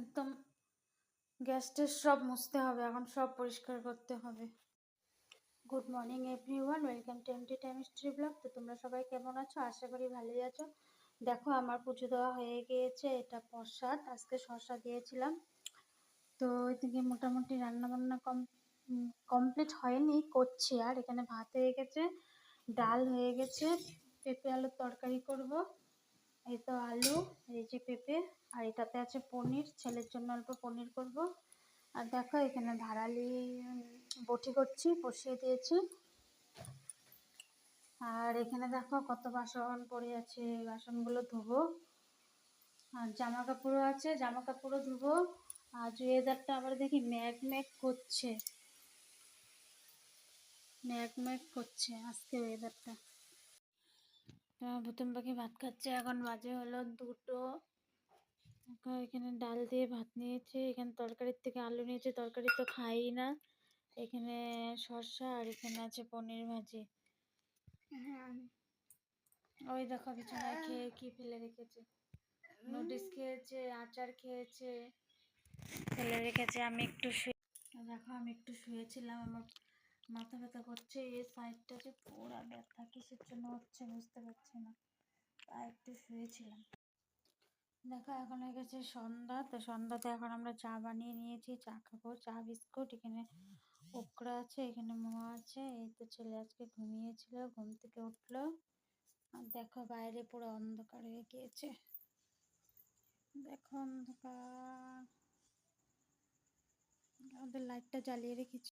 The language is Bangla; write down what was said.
একদম গ্যাস ট্যাস সব মুছতে হবে, এখন সব পরিষ্কার করতে হবে। Good morning everyone, welcome to MT time history blog. তো তোমরা সবাই কেমন আছো? আশা করি ভালোই আছো। দেখো আমার পুজো দেওয়া হয়ে গিয়েছে, এটা প্রসাদ, আজকে শসা দিয়েছিলাম। তো এদিকে মোটামুটি রান্নাবান্না কমপ্লিট হয়নি, করছি। আর এখানে ভাত হয়ে গেছে, ডাল হয়ে গেছে, পেঁপে আলুর তরকারি করব। এই তো আলু, এই যে পেঁপে, আর এটাতে আছে পনির, ছেলের জন্য অল্প পনির করব। আর দেখো এখানে ধারালি বটি করছি, বসিয়ে দিয়েছি। আর এখানে দেখো কত বাসন পড়ে আছে, বাসনগুলো ধোবো। আর জামা কাপড়ও আছে, জামা কাপড়ও ধোবো। আজ ওয়েদারটা আবার দেখি ম্যাঘ ম্যাঘ করছে, ম্যাঘ ম্যাঘ করছে আজকে ওয়েদারটা। ভুতুম পাখি ভাত খাচ্ছে, এখন বাজে হলো 2টো। এখানে ডাল দিয়ে ভাত নিয়েছি, এখানে তরকারির থেকে আলু নিয়েছি, তরকারি তো খাই না। এখানে শসা, আর এখানে আছে পনির ভাজি। ওই দেখো বিছানায় খেয়ে কি ফেলে রেখেছে, নুডলস খেয়েছে, আচার খেয়েছে, ফেলে রেখেছে। আমি একটু দেখো আমি একটু শুয়েছিলাম, আমার মাথা ব্যথা করছে, এই সাইডটা যে পুরো ব্যথা, কিসের জন্য হচ্ছে বুঝতে পারছি না। আর একটু শুয়েছিলাম। দেখো এখন হয়ে গেছে সন্ধ্যা। তো সন্ধ্যাতে এখন আমরা চা বানিয়ে নিয়েছি, চা খাবো, চা বিস্কুট। এখানে ওকরা আছে, এখানে মোয়া আছে। এই তো ছেলে আজকে ঘুমিয়েছিল, ঘুম থেকে উঠলো। আর দেখো বাইরে পুরো অন্ধকার হয়ে গিয়েছে, দেখো অন্ধকার। আমাদের লাইটটা জ্বালিয়ে রেখেছি।